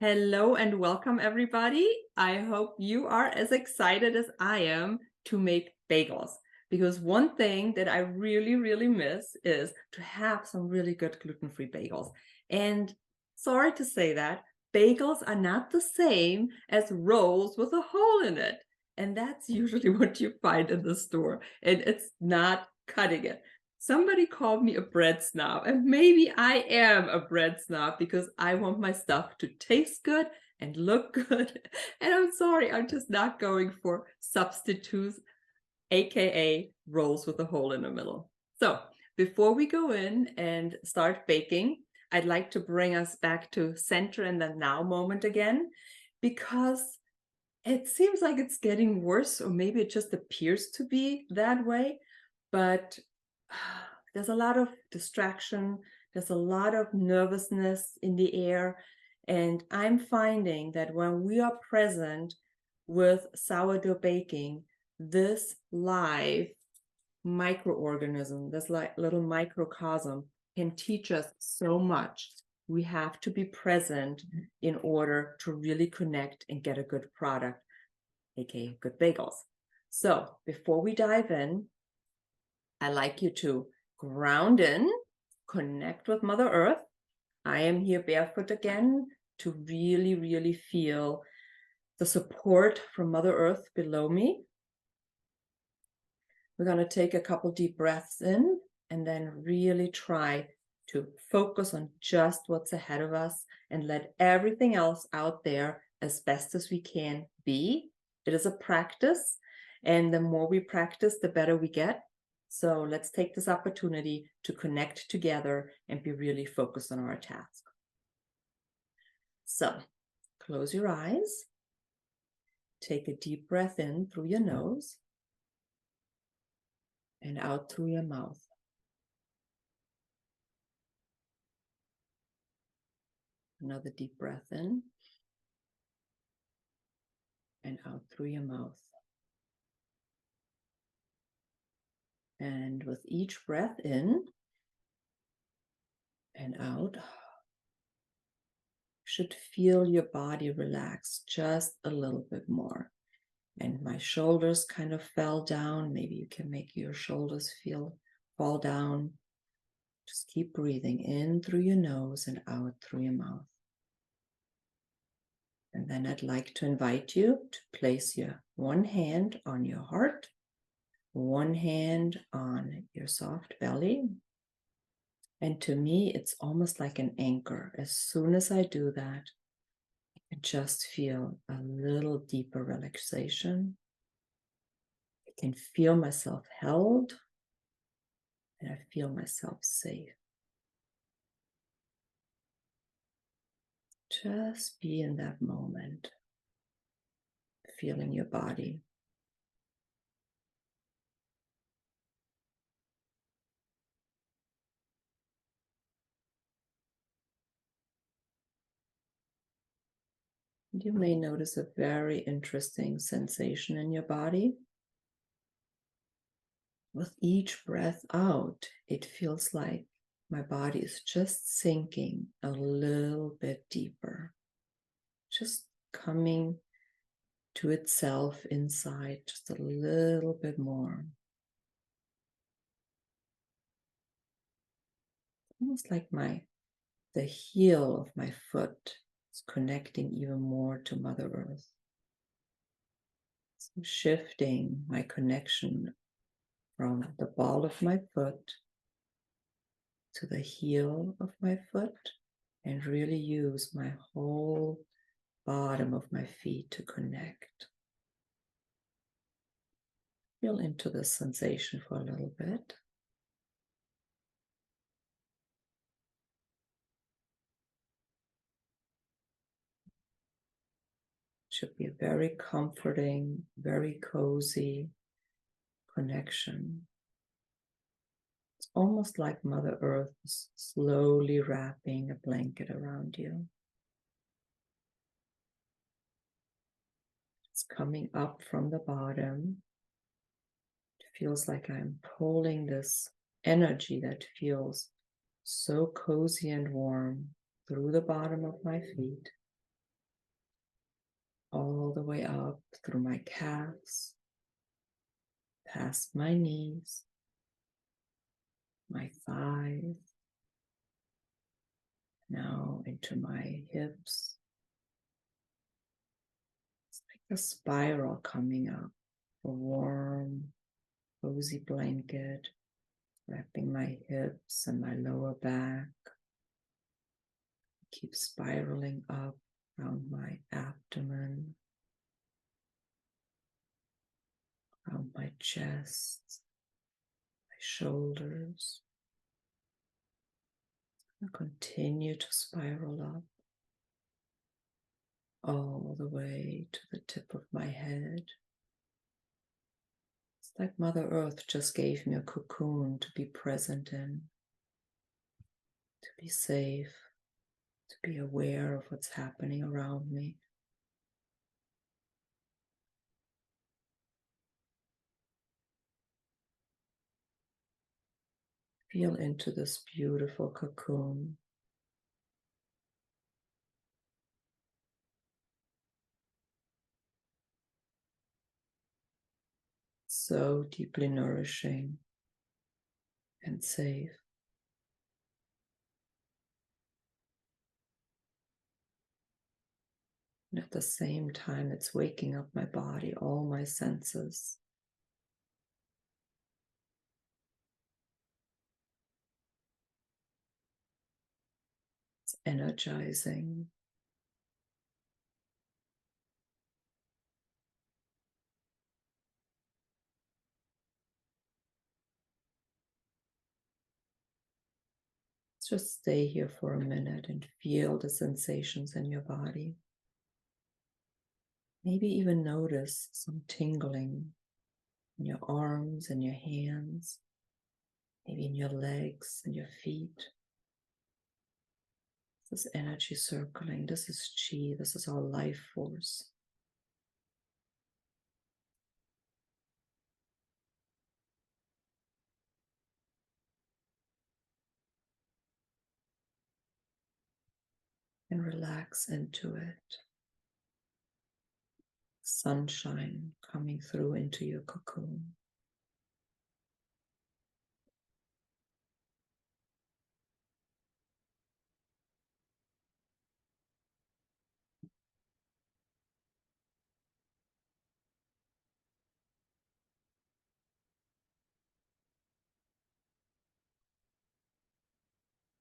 Hello and welcome, everybody. I hope you are as excited as I am to make bagels, because one thing that I really miss is to have some really good gluten-free bagels. And sorry to say that, bagels are not the same as rolls with a hole in it. And that's usually what you find in the store, and it's not cutting it. Somebody called me a bread snob, and maybe I am a bread snob because I want my stuff to taste good and look good. And I'm sorry, I'm just not going for substitutes, aka rolls with a hole in the middle. So before we go in and start baking, I'd like to bring us back to center and the now moment again, because it seems like it's getting worse, or maybe it just appears to be that way. But there's a lot of distraction, there's a lot of nervousness in the air. And I'm finding that when we are present with sourdough baking, this live microorganism, this like little microcosm, can teach us so much. We have to be present in order to really connect and get a good product, aka good bagels. So before we dive in, I like you to ground in, connect with Mother Earth. I am here barefoot again to really feel the support from Mother Earth below me. We're going to take a couple deep breaths in and then really try to focus on just what's ahead of us and let everything else out there as best as we can be. It is a practice, and the more we practice, the better we get. So let's take this opportunity to connect together and be really focused on our task. So close your eyes. Take a deep breath in through your nose and out through your mouth. Another deep breath in and out through your mouth. And with each breath in and out, you should feel your body relax just a little bit more. And my shoulders kind of fell down. Maybe you can make your shoulders fall down. Just keep breathing in through your nose and out through your mouth. And then I'd like to invite you to place your one hand on your heart, one hand on your soft belly. And to me, it's almost like an anchor. As soon as I do that, I just feel a little deeper relaxation. I can feel myself held, and I feel myself safe. Just be in that moment, feeling your body. You may notice a very interesting sensation in your body. With each breath out, it feels like my body is just sinking a little bit deeper, just coming to itself inside just a little bit more. Almost like the heel of my foot is connecting even more to Mother Earth. So shifting my connection from the ball of my foot to the heel of my foot, and really use my whole bottom of my feet to connect. Feel into this sensation for a little bit. Should be a very comforting, very cozy connection. It's almost like Mother Earth is slowly wrapping a blanket around you. It's coming up from the bottom. It feels like I'm pulling this energy that feels so cozy and warm through the bottom of my feet all the way up through my calves, past my knees, my thighs, now into my hips. It's like a spiral coming up, a warm, cozy blanket, wrapping my hips and my lower back. Keep spiraling up around my abdomen, around my chest, my shoulders. And continue to spiral up all the way to the tip of my head. It's like Mother Earth just gave me a cocoon to be present in, to be safe, to be aware of what's happening around me. Feel into this beautiful cocoon. So deeply nourishing and safe. And at the same time, it's waking up my body, all my senses. It's energizing. Just stay here for a minute and feel the sensations in your body. Maybe even notice some tingling in your arms and your hands, maybe in your legs and your feet. This is energy circling. This is chi. This is our life force. And relax into it. Sunshine coming through into your cocoon.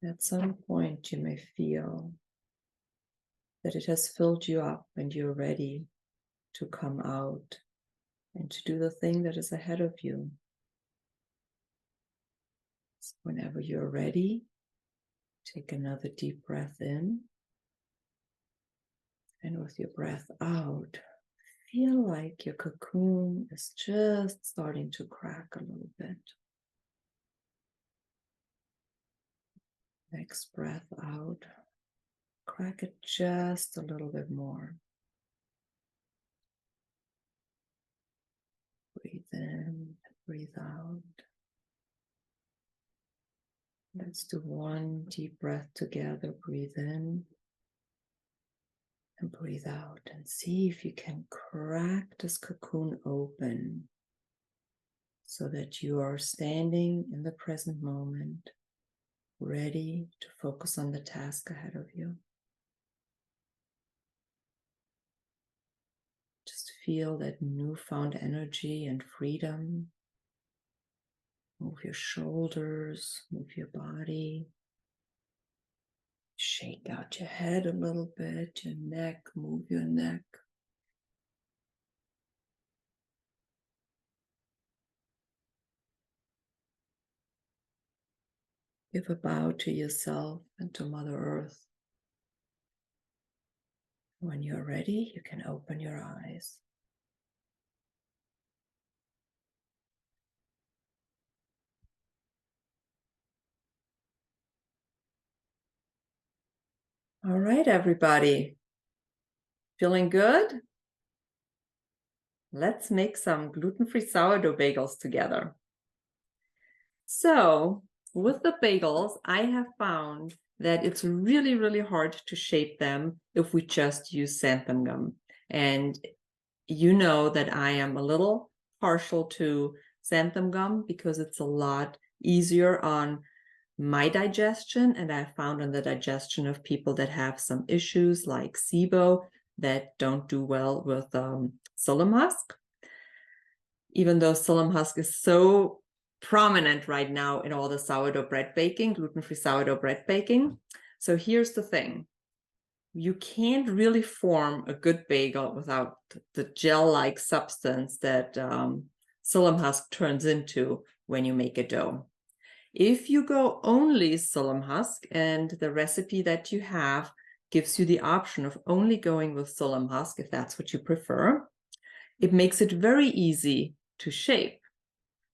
At some point, you may feel that it has filled you up and you're ready to come out and to do the thing that is ahead of you. So whenever you're ready, take another deep breath in. And with your breath out, feel like your cocoon is just starting to crack a little bit. Next breath out, crack it just a little bit more. Breathe in, breathe out. Let's do one deep breath together. Breathe in and breathe out, and see if you can crack this cocoon open so that you are standing in the present moment, ready to focus on the task ahead of you. Just feel that newfound energy and freedom. Move your shoulders, move your body. Shake out your head a little bit, your neck, move your neck. Give a bow to yourself and to Mother Earth. When you're ready, you can open your eyes. All right, everybody. Feeling good? Let's make some gluten-free sourdough bagels together. So, with the bagels, I have found that it's really, really hard to shape them if we just use xanthan gum. And you know that I am a little partial to xanthan gum because it's a lot easier on my digestion, and I found on the digestion of people that have some issues like SIBO that don't do well with psyllium husk. Even though psyllium husk is so prominent right now in all the sourdough bread baking, gluten-free sourdough bread baking. So here's the thing. You can't really form a good bagel without the gel-like substance that psyllium husk turns into when you make a dough. If you go only psyllium husk, and the recipe that you have gives you the option of only going with psyllium husk, if that's what you prefer, it makes it very easy to shape.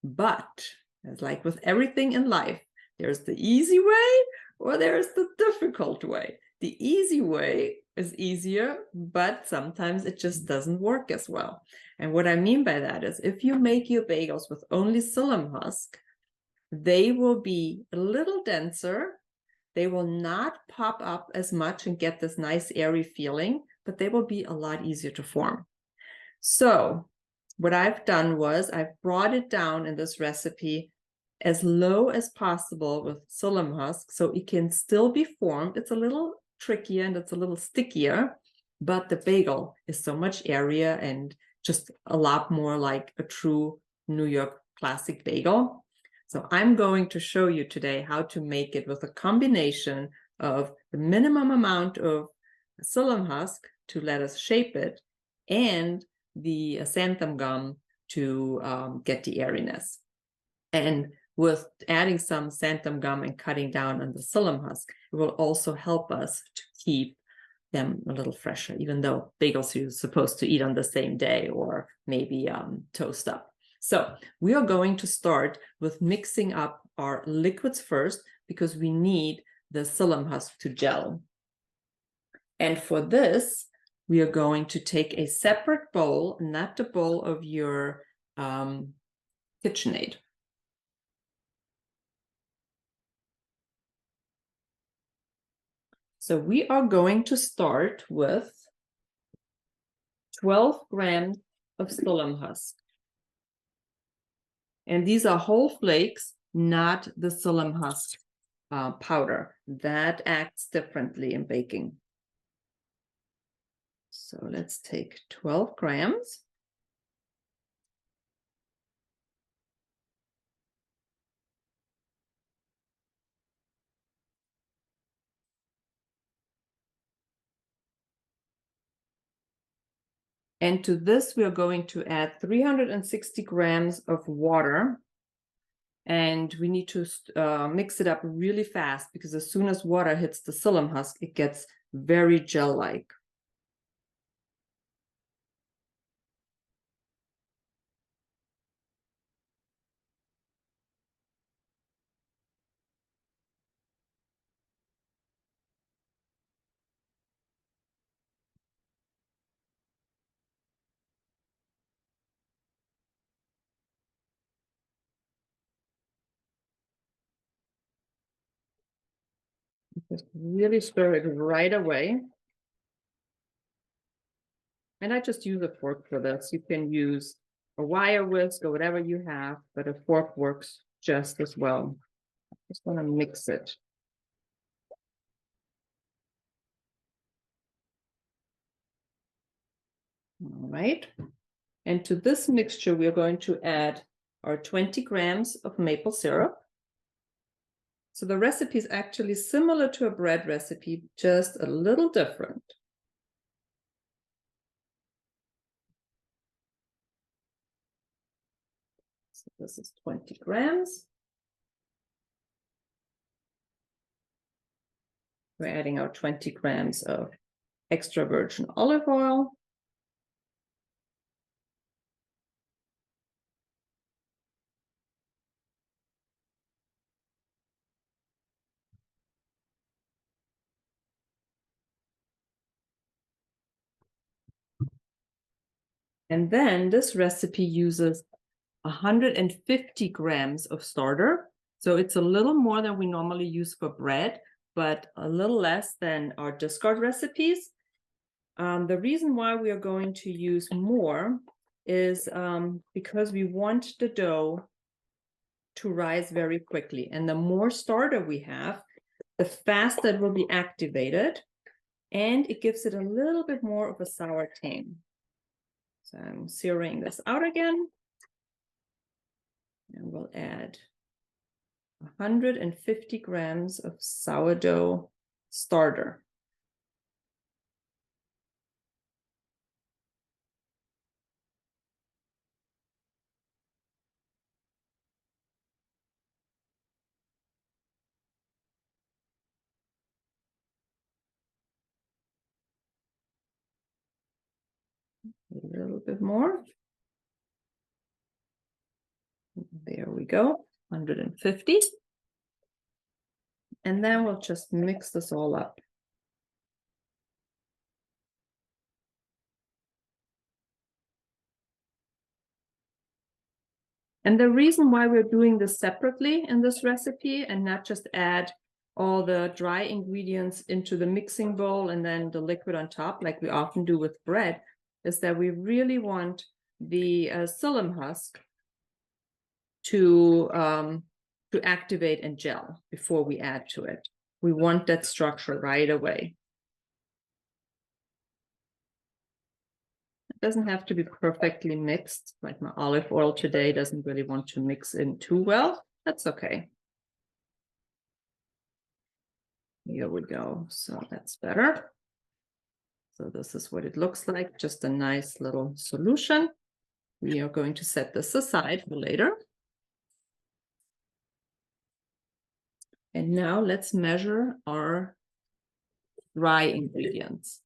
But as like with everything in life, there's the easy way or there's the difficult way. The easy way is easier, but sometimes it just doesn't work as well. And what I mean by that is if you make your bagels with only psyllium husk, they will be a little denser. They will not pop up as much and get this nice airy feeling, but they will be a lot easier to form. So what I've done was I've brought it down in this recipe as low as possible with psyllium husk so it can still be formed. It's a little trickier and it's a little stickier, but the bagel is so much airier and just a lot more like a true New York classic bagel. So I'm going to show you today how to make it with a combination of the minimum amount of psyllium husk to let us shape it and the xanthan gum to get the airiness. And with adding some xanthan gum and cutting down on the psyllium husk, it will also help us to keep them a little fresher, even though bagels you're supposed to eat on the same day or maybe toast up. So we are going to start with mixing up our liquids first because we need the psyllium husk to gel. And for this, we are going to take a separate bowl, not the bowl of your KitchenAid. So we are going to start with 12 grams of psyllium husk. And these are whole flakes, not the psyllium husk powder. That acts differently in baking. So let's take 12 grams. And to this, we are going to add 360 grams of water. And we need to mix it up really fast because as soon as water hits the psyllium husk, it gets very gel-like. Just really stir it right away. And I just use a fork for this. You can use a wire whisk or whatever you have, but a fork works just as well. Just want to mix it. All right. And to this mixture, we're going to add our 20 grams of maple syrup. So the recipe is actually similar to a bread recipe, just a little different. So this is 20 grams. We're adding our 20 grams of extra virgin olive oil. And then this recipe uses 150 grams of starter. So it's a little more than we normally use for bread, but a little less than our discard recipes. The reason why we are going to use more is because we want the dough to rise very quickly. And the more starter we have, the faster it will be activated, and it gives it a little bit more of a sour tang. So I'm zeroing this out again, and we'll add 150 grams of sourdough starter. A little bit more. There we go, 150. And then we'll just mix this all up. And the reason why we're doing this separately in this recipe and not just add all the dry ingredients into the mixing bowl and then the liquid on top, like we often do with bread, is that we really want the psyllium husk to activate and gel before we add to it. We want that structure right away. It doesn't have to be perfectly mixed. Like my olive oil today doesn't really want to mix in too well. That's okay. Here we go. So that's better. So this is what it looks like, just a nice little solution. We are going to set this aside for later. And now let's measure our dry ingredients.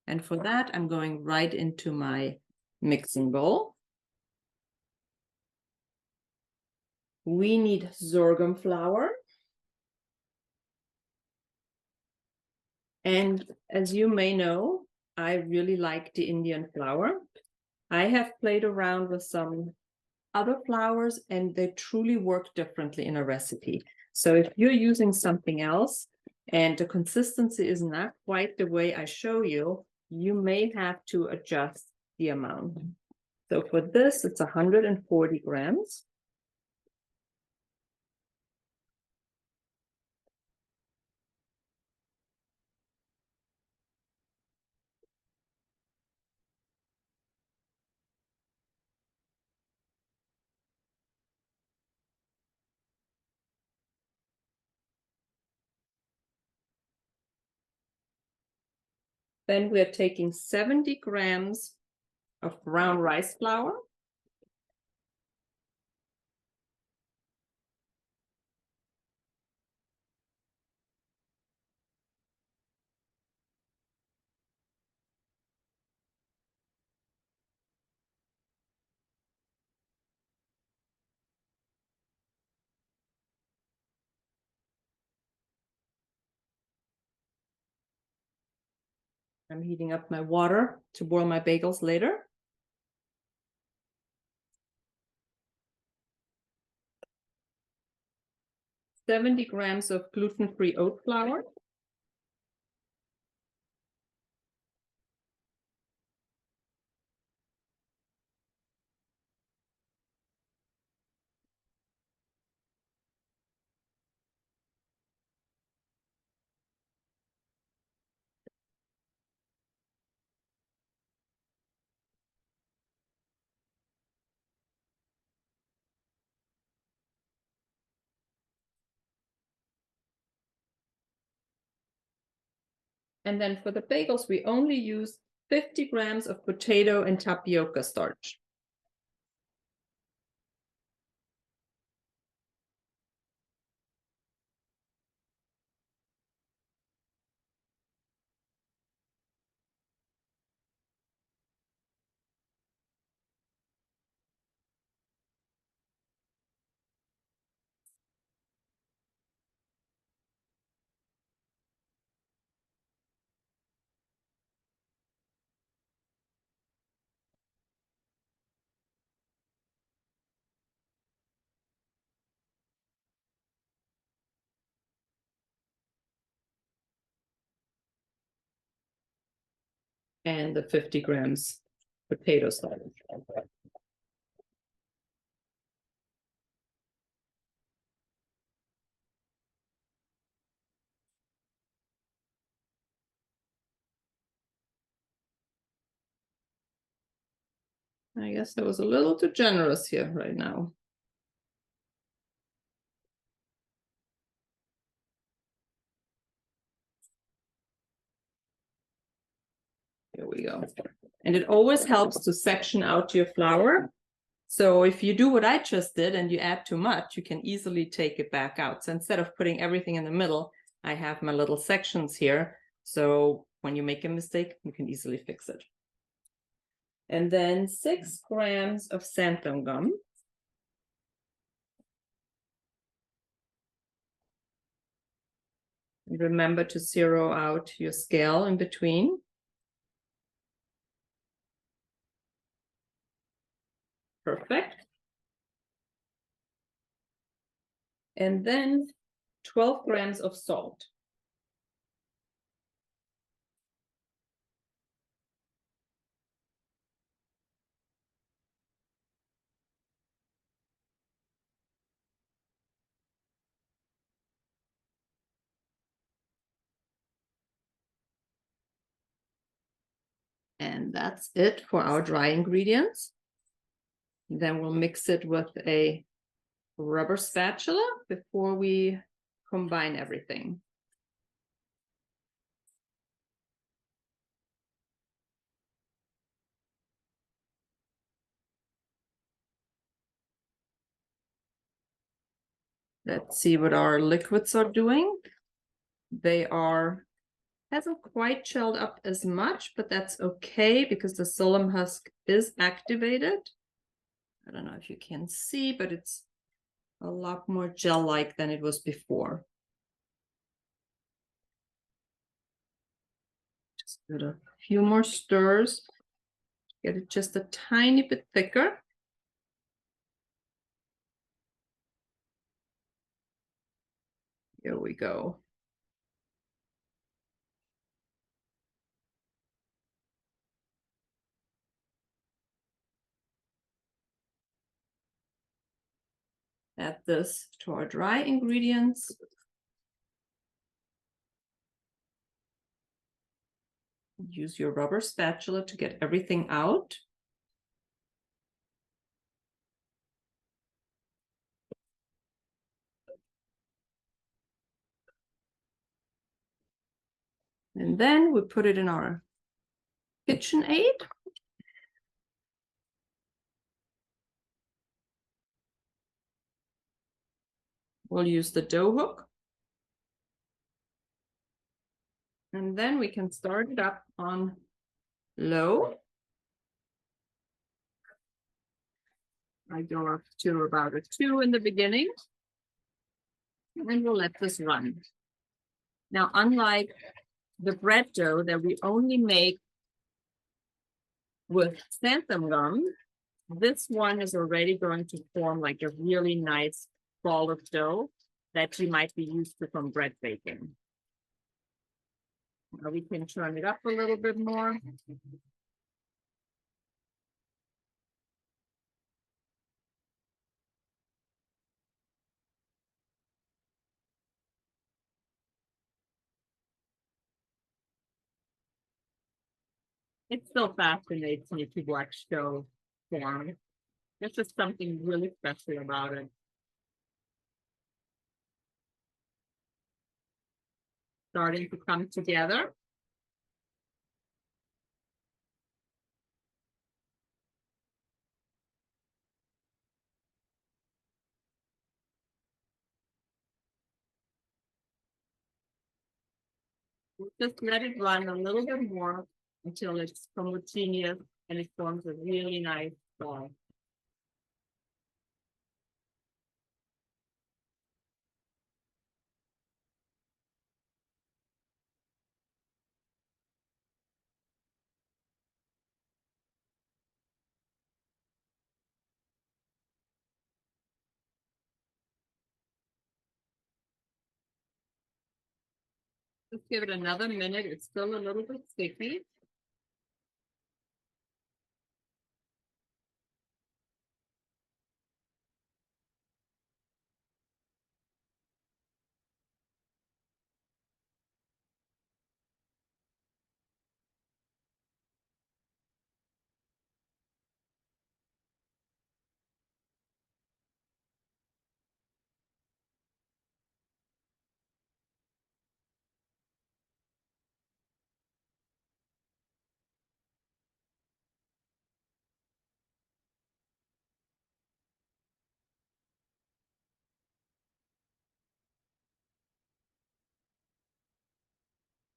And for that, I'm going right into my mixing bowl. We need sorghum flour. And as you may know, I really like the Indian flour. I have played around with some other flours and they truly work differently in a recipe. So if you're using something else and the consistency is not quite the way I show you, you may have to adjust the amount. So for this, it's 140 grams. Then we're taking 70 grams of brown rice flour. I'm heating up my water to boil my bagels later. 70 grams of gluten-free oat flour. And then for the bagels, we only use 50 grams of potato and tapioca starch. and the 50 grams potato salad. I guess that was a little too generous here right now. Here we go. And it always helps to section out your flour. So if you do what I just did and you add too much, you can easily take it back out. So instead of putting everything in the middle, I have my little sections here. So when you make a mistake, you can easily fix it. And then 6 grams of xanthan gum. And remember to zero out your scale in between. Perfect. And then 12 grams of salt. And that's it for our dry ingredients. Then we'll mix it with a rubber spatula before we combine everything. Let's see what our liquids are doing. They hasn't quite chilled up as much, but that's okay because the psyllium husk is activated. I don't know if you can see, but it's a lot more gel-like than it was before. Just give it a few more stirs. Get it just a tiny bit thicker. Here we go. Add this to our dry ingredients. Use your rubber spatula to get everything out. And then we put it in our KitchenAid. We'll use the dough hook. And then we can start it up on low. I go up to about a 2 in the beginning. And we'll let this run. Now, unlike the bread dough that we only make with xanthan gum, this one is already going to form like a really nice ball of dough that you might be used to from bread baking. Now we can turn it up a little bit more. It still fascinates me to watch dough form. There's just something really special about it. Starting to come together. Just let it run a little bit more until it's homogeneous and it forms a really nice ball. Just give it another minute. It's still a little bit sticky.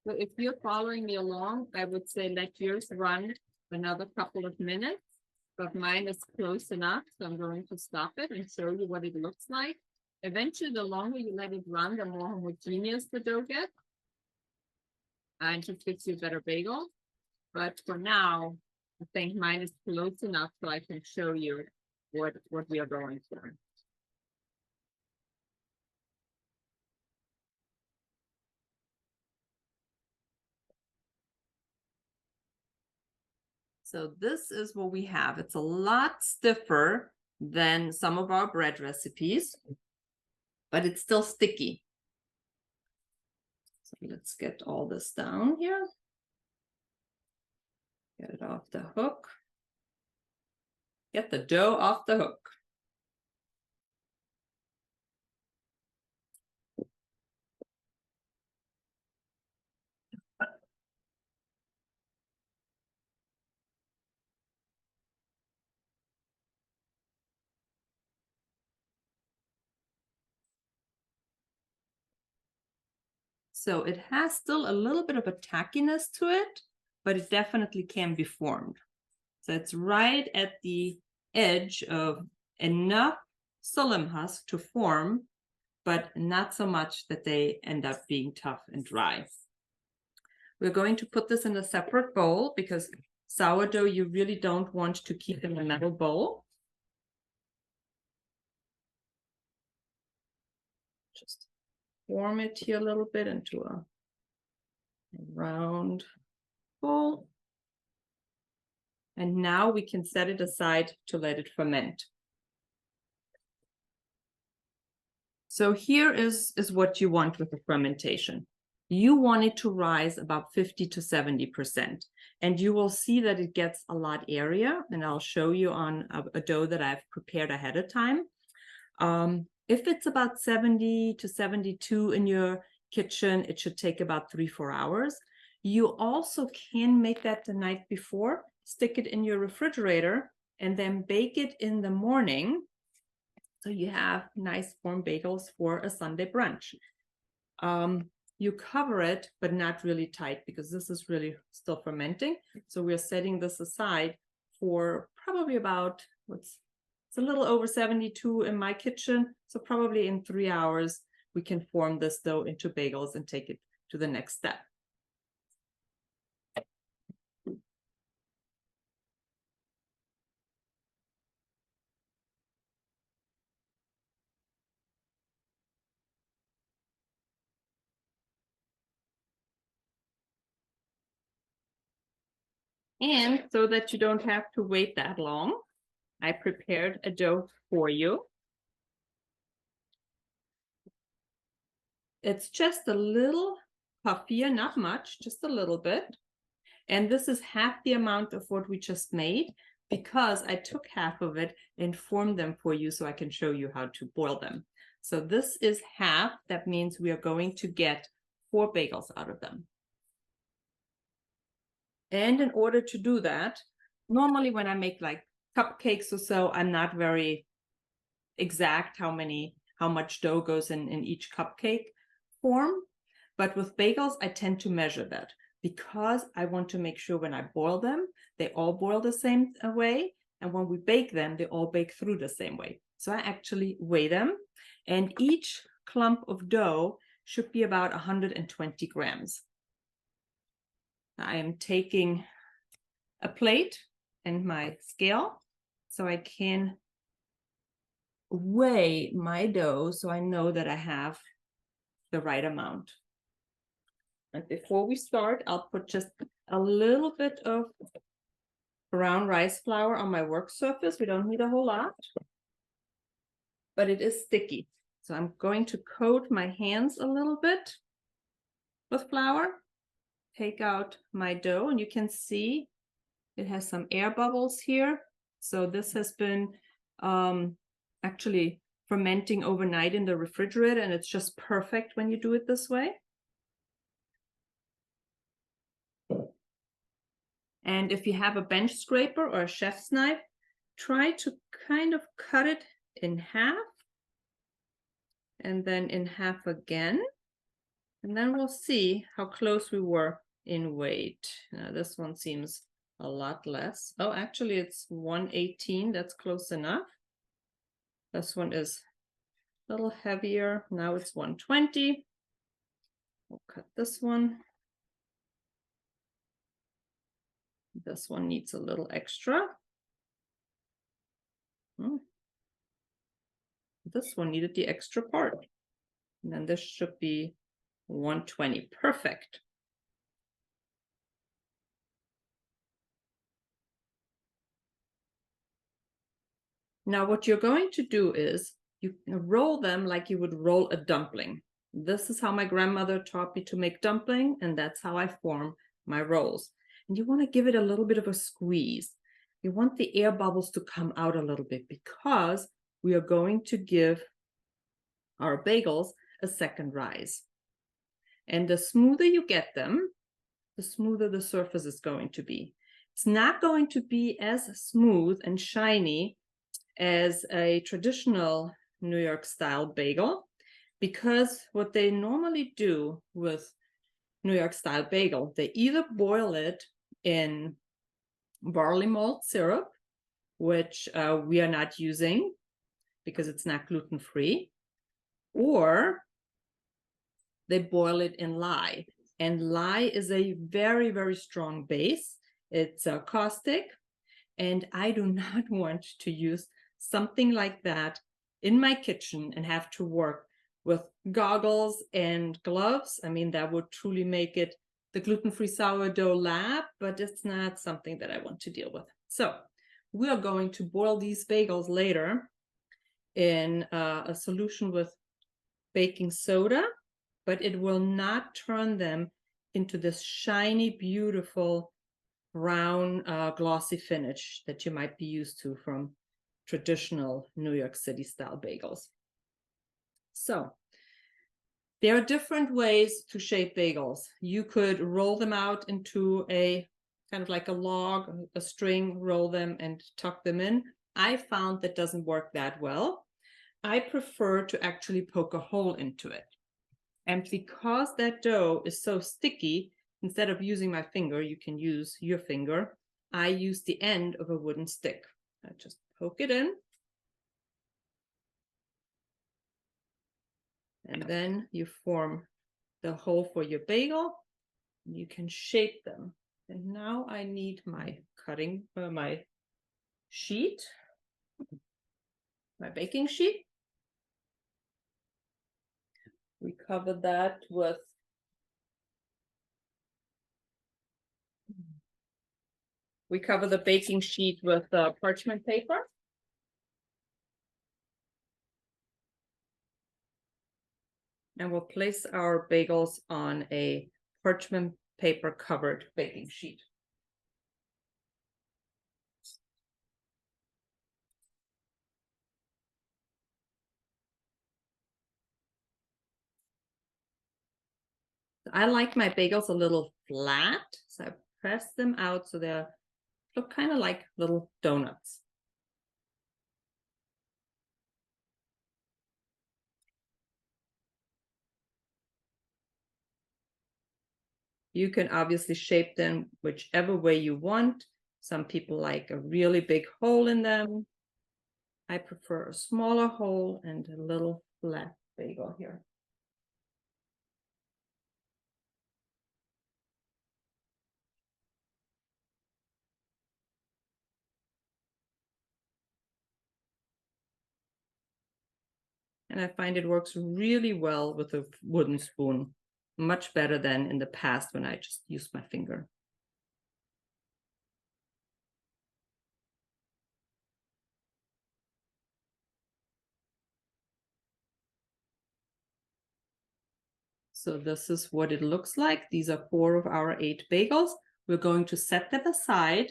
So if you're following me along, I would say let yours run another couple of minutes, but mine is close enough. So I'm going to stop it and show you what it looks like. Eventually, the longer you let it run, the more homogeneous the dough gets. And just gives you a better bagel. But for now, I think mine is close enough so I can show you what we are going for. So this is what we have. It's a lot stiffer than some of our bread recipes, but it's still sticky. So let's get all this down here. Get it off the hook. Get the dough off the hook. So it has still a little bit of a tackiness to it, but it definitely can be formed. So it's right at the edge of enough psyllium husk to form, but not so much that they end up being tough and dry. We're going to put this in a separate bowl because sourdough you really don't want to keep in a metal bowl. Just form it here a little bit into a round bowl. And now we can set it aside to let it ferment. So here is what you want with the fermentation. You want it to rise about 50 to 70%. And you will see that it gets a lot airier. And I'll show you on a dough that I've prepared ahead of time. If it's about 70 to 72 in your kitchen, it should take about 3-4 hours. You also can make that the night before, stick it in your refrigerator, and then bake it in the morning. So you have nice warm bagels for a Sunday brunch. You cover it, but not really tight because this is really still fermenting. So we're setting this aside for probably about, it's a little over 72 in my kitchen. So probably in 3 hours, we can form this dough into bagels and take it to the next step. And so that you don't have to wait that long, I prepared a dough for you. It's just a little puffier, not much, just a little bit. And this is half the amount of what we just made because I took half of it and formed them for you so I can show you how to boil them. So this is half. That means we are going to get 4 bagels out of them. And in order to do that, normally when I make like cupcakes or so, I'm not very exact how much dough goes in each cupcake form. But with bagels, I tend to measure that because I want to make sure when I boil them, they all boil the same way. And when we bake them, they all bake through the same way. So I actually weigh them. And each clump of dough should be about 120 grams. I am taking a plate and my scale so I can weigh my dough so I know that I have the right amount. And before we start, I'll put just a little bit of brown rice flour on my work surface. We don't need a whole lot, but it is sticky. So I'm going to coat my hands a little bit with flour, take out my dough, and you can see it has some air bubbles here. So this has been actually fermenting overnight in the refrigerator, and it's just perfect when you do it this way. And if you have a bench scraper or a chef's knife, try to kind of cut it in half and then in half again. And then we'll see how close we were in weight. This one seems a lot less. Oh, actually it's 118. That's close enough. This one is a little heavier. Now it's 120. We'll cut this one. This one needs a little extra. This one needed the extra part. And then this should be 120. Perfect. Now what you're going to do is you roll them like you would roll a dumpling. This is how my grandmother taught me to make dumpling, and that's how I form my rolls. And you want to give it a little bit of a squeeze. You want the air bubbles to come out a little bit because we are going to give our bagels a second rise. And the smoother you get them, the smoother the surface is going to be. It's not going to be as smooth and shiny as a traditional New York style bagel, because what they normally do with New York style bagel, they either boil it in barley malt syrup, which we are not using because it's not gluten-free, or they boil it in lye. And lye is a very, very strong base. It's caustic, and I do not want to use something like that in my kitchen and have to work with goggles and gloves. I mean, that would truly make it the gluten-free sourdough lab, but it's not something that I want to deal with. So we are going to boil these bagels later in a solution with baking soda, but it will not turn them into this shiny, beautiful, brown, glossy finish that you might be used to from traditional New York City style bagels. So there are different ways to shape bagels. You could roll them out into a kind of like a log, a string, roll them and tuck them in. I found that doesn't work that well. I prefer to actually poke a hole into it. And because that dough is so sticky, instead of using my finger, you can use your finger. I use the end of a wooden stick. I just poke it in. And then you form the hole for your bagel. You can shape them. And now I need my cutting, my sheet, my baking sheet. We cover that with the baking sheet with parchment paper. And we'll place our bagels on a parchment paper covered baking sheet. I like my bagels a little flat, so I press them out so they look kind of like little donuts. You can obviously shape them whichever way you want. Some people like a really big hole in them. I prefer a smaller hole and a little flat bagel here. And I find it works really well with a wooden spoon, much better than in the past when I just used my finger. So this is what it looks like. These are 4 of our 8 bagels. We're going to set them aside,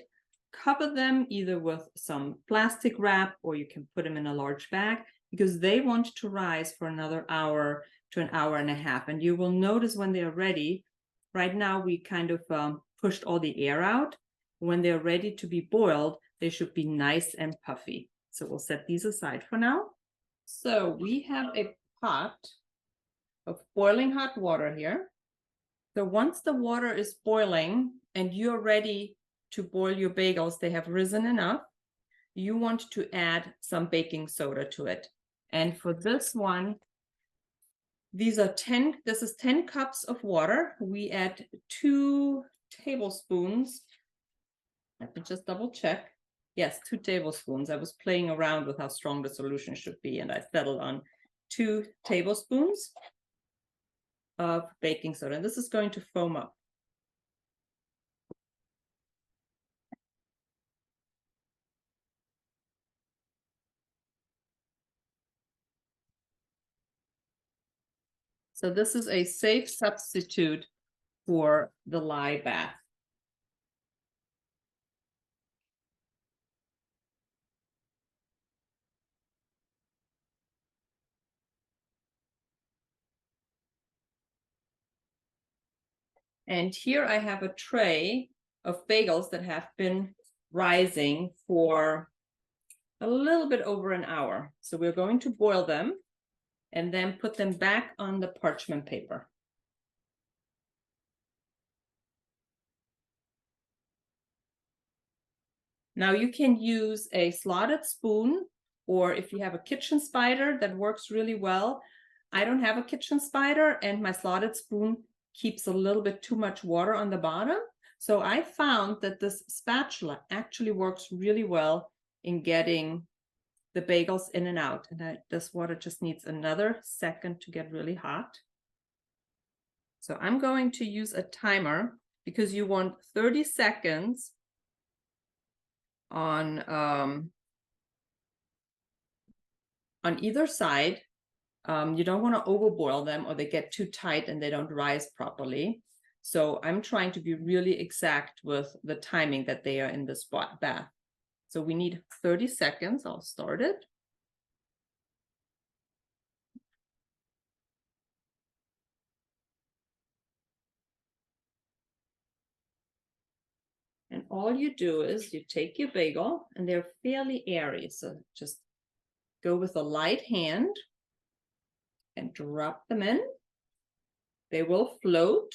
cover them either with some plastic wrap, or you can put them in a large bag, because they want to rise for another hour to an hour and a half. And you will notice when they're ready, right now we kind of pushed all the air out. When they're ready to be boiled, they should be nice and puffy. So we'll set these aside for now. So we have a pot of boiling hot water here. So once the water is boiling and you're ready to boil your bagels, they have risen enough, you want to add some baking soda to it. And for this one, this is 10 cups of water. We add 2 tablespoons. Let me just double check. Yes, 2 tablespoons. I was playing around with how strong the solution should be, and I settled on 2 tablespoons of baking soda. And this is going to foam up. So this is a safe substitute for the lye bath. And here I have a tray of bagels that have been rising for a little bit over an hour. So we're going to boil them and then put them back on the parchment paper. Now you can use a slotted spoon, or if you have a kitchen spider, that works really well. I don't have a kitchen spider, and my slotted spoon keeps a little bit too much water on the bottom. So I found that this spatula actually works really well in getting the bagels in and out. And this water just needs another second to get really hot. So I'm going to use a timer because you want 30 seconds on either side. You don't want to overboil them or they get too tight and they don't rise properly. So I'm trying to be really exact with the timing that they are in this bath. So we need 30 seconds. I'll start it. And all you do is you take your bagel, and they're fairly airy. So just go with a light hand and drop them in. They will float.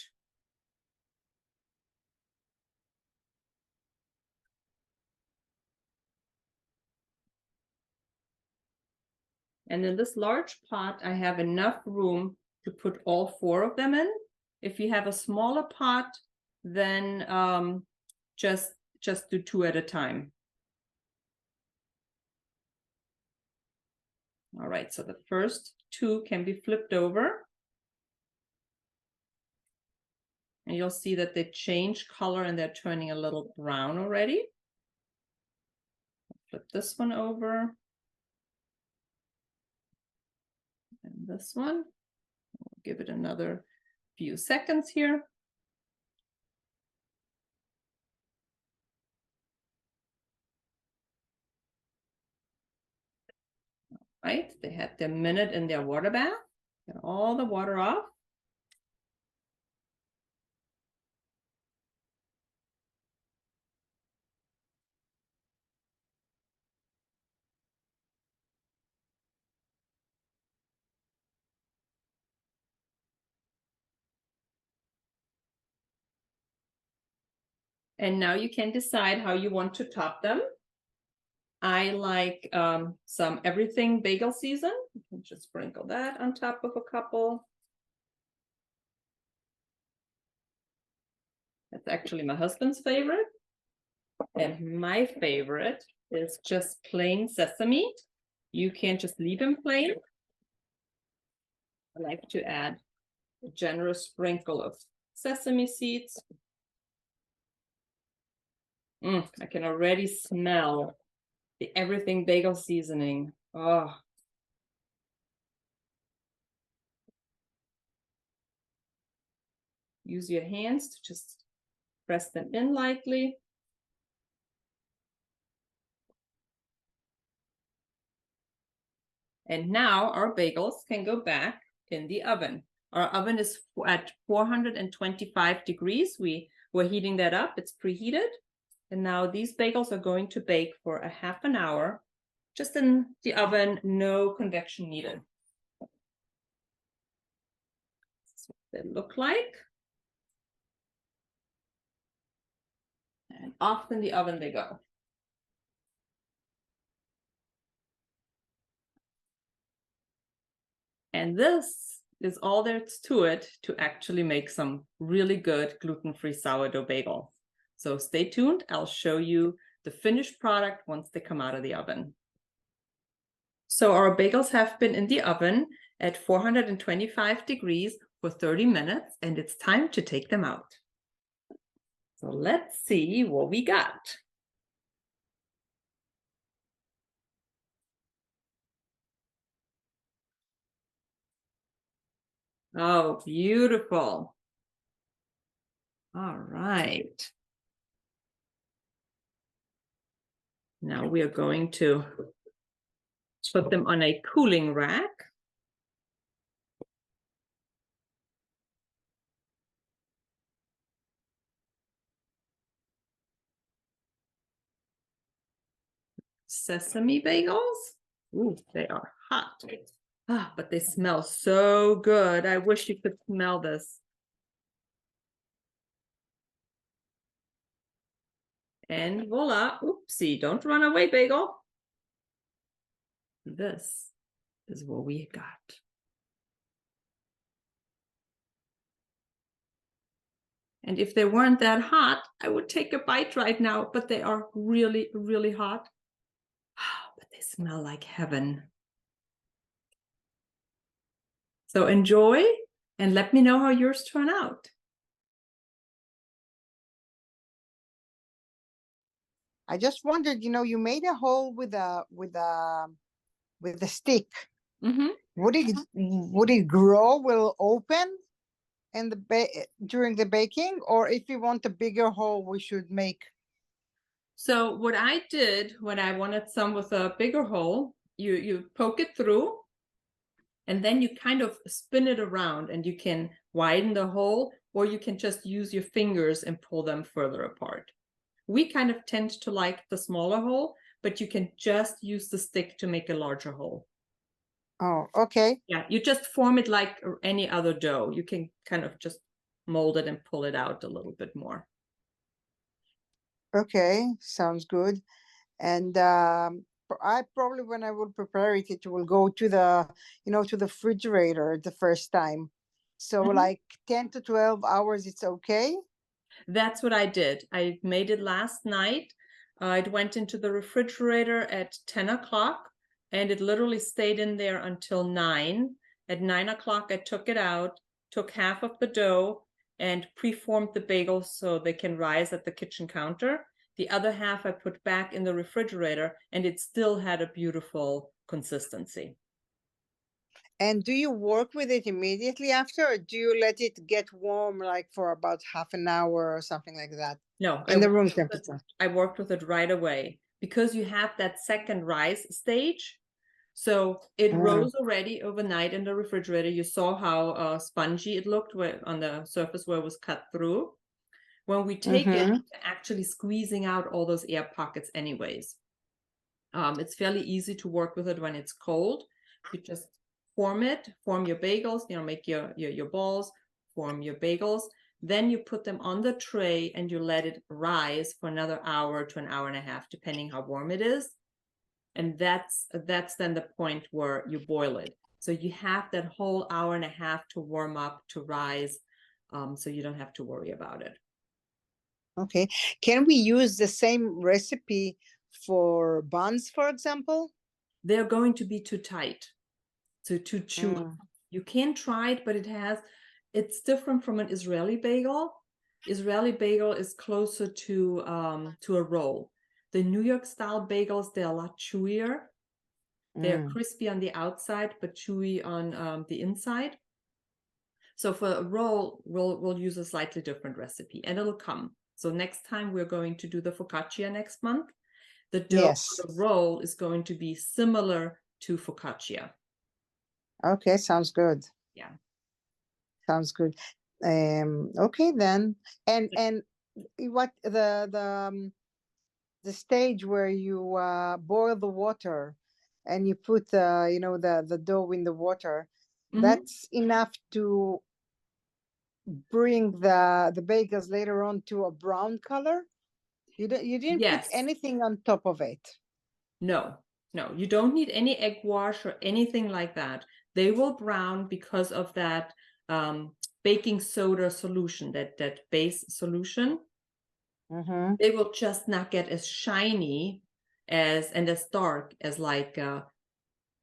And in this large pot, I have enough room to put all 4 of them in. If you have a smaller pot, then just do 2 at a time. All right, so the first 2 can be flipped over. And you'll see that they change color and they're turning a little brown already. Flip this one over. And this one. We'll give it another few seconds here. Right, they had their minute in their water bath. Get all the water off. And now you can decide how you want to top them. I like some everything bagel season. You can just sprinkle that on top of a couple. That's actually my husband's favorite. And my favorite is just plain sesame. You can just leave them plain. I like to add a generous sprinkle of sesame seeds. I can already smell the everything bagel seasoning. Oh. Use your hands to just press them in lightly. And now our bagels can go back in the oven. Our oven is at 425 degrees. We're heating that up. It's preheated. And now these bagels are going to bake for a half an hour, just in the oven, no convection needed. they look like. And off in the oven they go. And this is all there's to it to actually make some really good gluten-free sourdough bagel. So stay tuned. I'll show you the finished product once they come out of the oven. So our bagels have been in the oven at 425 degrees for 30 minutes, and it's time to take them out. So let's see what we got. Oh, beautiful. All right. Now we are going to put them on a cooling rack. Sesame bagels. Ooh, they are hot. Ah, but they smell so good. I wish you could smell this. And voila. Oopsie, don't run away, bagel. This is what we got. And if they weren't that hot, I would take a bite right now, but they are really, really hot. But they smell like heaven. So enjoy and let me know how yours turn out. I just wondered, you made a hole with a stick. Mm-hmm. Would it grow? Will it open in during the baking, or if you want a bigger hole, we should make? So what I did when I wanted some with a bigger hole, you poke it through, and then you kind of spin it around, and you can widen the hole, or you can just use your fingers and pull them further apart. We kind of tend to like the smaller hole, but you can just use the stick to make a larger hole. Oh, okay. Yeah, you just form it like any other dough. You can kind of just mold it and pull it out a little bit more. Okay, sounds good. And I probably, when I will prepare it, it will go to the refrigerator the first time. So like 10 to 12 hours, it's okay? That's what I did. I made it last night. It went into the refrigerator at 10 o'clock, and it literally stayed in there until 9. At 9 o'clock, I took it out, took half of the dough, and preformed the bagels so they can rise at the kitchen counter. The other half I put back in the refrigerator, and it still had a beautiful consistency. And do you work with it immediately after, or do you let it get warm like for about half an hour or something like that? No, In the room temperature. I worked with it right away because you have that second rise stage. So it rose already overnight in the refrigerator. You saw how spongy it looked on the surface where it was cut through. When we take it, actually squeezing out all those air pockets anyways. It's fairly easy to work with it when it's cold. You just form your bagels, make your balls, form your bagels. Then you put them on the tray and you let it rise for another hour to an hour and a half, depending how warm it is. And that's then the point where you boil it. So you have that whole hour and a half to warm up, to rise, so you don't have to worry about it. Okay. Can we use the same recipe for buns, for example? They're going to be too tight, so too chewy. You can try it, but it's different from an Israeli bagel. Israeli bagel is closer to a roll. The New York style bagels, they're a lot chewier. They're crispy on the outside, but chewy on the inside. So for a roll, we'll use a slightly different recipe, and it'll come. So next time we're going to do the focaccia next month. The dough for the roll is going to be similar to focaccia. Okay, sounds good. Yeah. Sounds good. Okay then. And what the stage where you boil the water and you put the dough in the water, that's enough to bring the bagels later on to a brown color? You didn't put Yes. anything on top of it. No, no, you don't need any egg wash or anything like that. They will brown because of that baking soda solution, that base solution. Mm-hmm. They will just not get as shiny as and as dark as like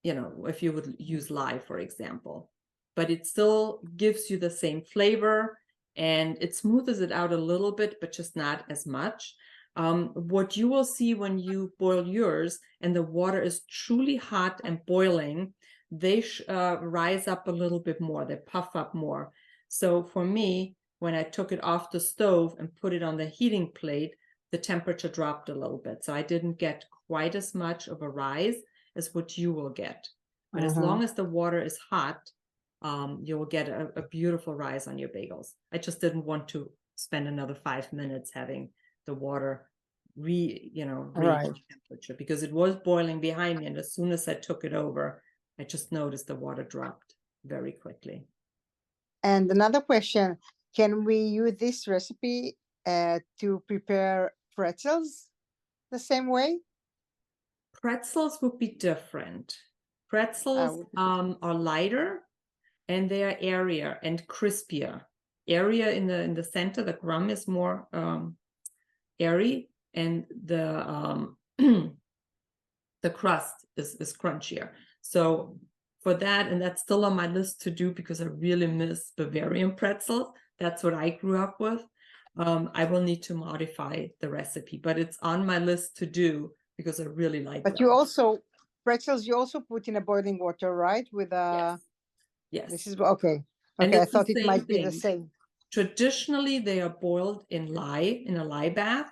if you would use lye, for example. But it still gives you the same flavor and it smooths it out a little bit, but just not as much. What you will see when you boil yours and the water is truly hot and boiling, they rise up a little bit more, they puff up more. So for me, when I took it off the stove and put it on the heating plate, the temperature dropped a little bit. So I didn't get quite as much of a rise as what you will get. But as Mm-hmm. long as the water is hot, you will get a beautiful rise on your bagels. I just didn't want to spend another 5 minutes having the water reach Right. temperature because it was boiling behind me. And as soon as I took it over, I just noticed the water dropped very quickly. And another question, can we use this recipe to prepare pretzels the same way? Pretzels would be different. I Pretzels would. are lighter and they are airier and crispier. Area in the center, the crumb is more airy, and the crust is crunchier. So for that, and that's still on my list to do because I really miss Bavarian pretzels. That's what I grew up with. I will need to modify the recipe, but it's on my list to do because I really like But you them. also pretzels you also put in a boiling water, right? With Yes, this yes. is okay. And Okay, I it's the thought it same might be the thing. same. Traditionally, they are boiled in a lye bath,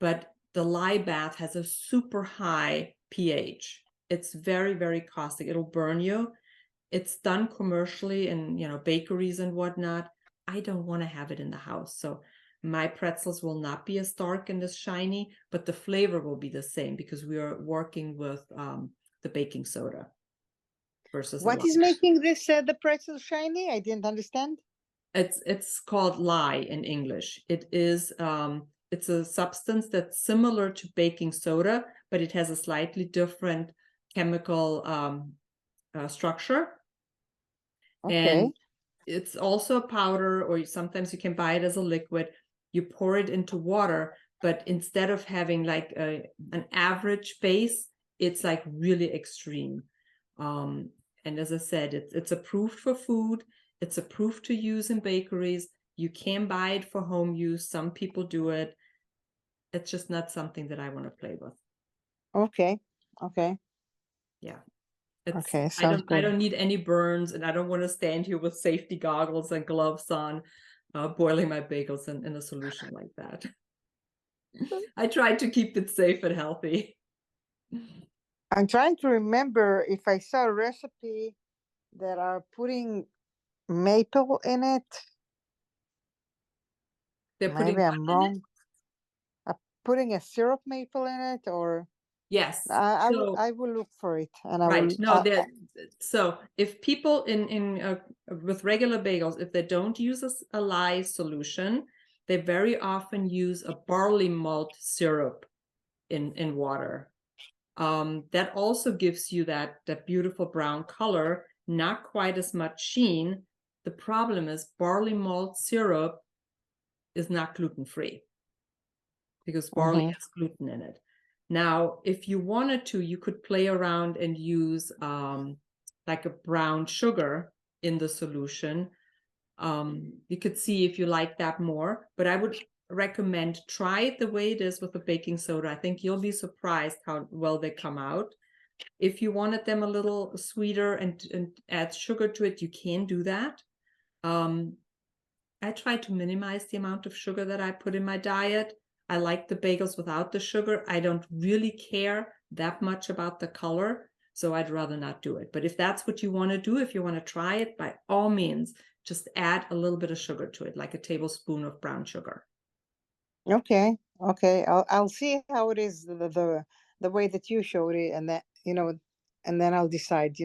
but the lye bath has a super high pH. It's very, very caustic. It'll burn you. It's done commercially in bakeries and whatnot. I don't want to have it in the house. So my pretzels will not be as dark and as shiny, but the flavor will be the same because we are working with the baking soda versus a What lye. is making this the pretzel shiny? I didn't understand. It's called lye in English. It's a substance that's similar to baking soda, but it has a slightly different chemical structure. And Okay. it's also a powder, or sometimes you can buy it as a liquid. You pour it into water, but instead of having like an average base, it's like really extreme. And as I said, it's approved for food. It's approved to use in bakeries. You can buy it for home use. Some people do it. It's just not something that I want to play with. Okay. Okay. Yeah. It's Okay. I Sounds don't I good. don't need any burns, and I don't want to stand here with safety goggles and gloves on, boiling my bagels in a solution like that. I try to keep it safe and healthy. I'm trying to remember if I saw a recipe that are putting maple in it. They're putting Maybe what I'm in it? wrong. Putting a syrup maple in it, or Yes. I will look for it, and I Right. will. No, so if people in with regular bagels, if they don't use a lye solution, they very often use a barley malt syrup in water. That also gives you that beautiful brown color, not quite as much sheen. The problem is barley malt syrup is not gluten-free because barley Mhm. has gluten in it. Now, if you wanted to, you could play around and use like a brown sugar in the solution. You could see if you like that more, but I would recommend try it the way it is with the baking soda. I think you'll be surprised how well they come out. If you wanted them a little sweeter and add sugar to it, you can do that. I try to minimize the amount of sugar that I put in my diet. I like the bagels without the sugar. I don't really care that much about the color, so I'd rather not do it. But if that's what you want to do, if you want to try it, by all means, just add a little bit of sugar to it, like a tablespoon of brown sugar. Okay. Okay. I'll see how it is the way that you showed it, and that and then I'll decide.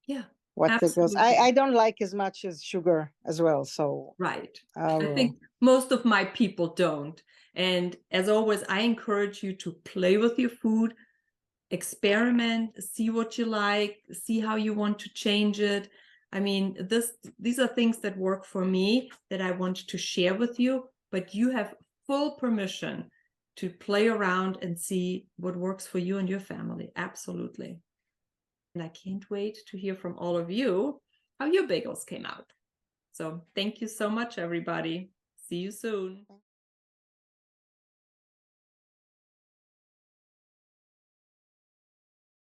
Yeah. what the girls. Absolutely. I don't like as much as sugar as well, so Right. I I will. think most of my people don't. And as always, I encourage you to play with your food, experiment, see what you like, see how you want to change it. I mean, these are things that work for me that I want to share with you, but you have full permission to play around and see what works for you and your family. Absolutely. And I can't wait to hear from all of you how your bagels came out. So thank you so much, everybody. See you soon.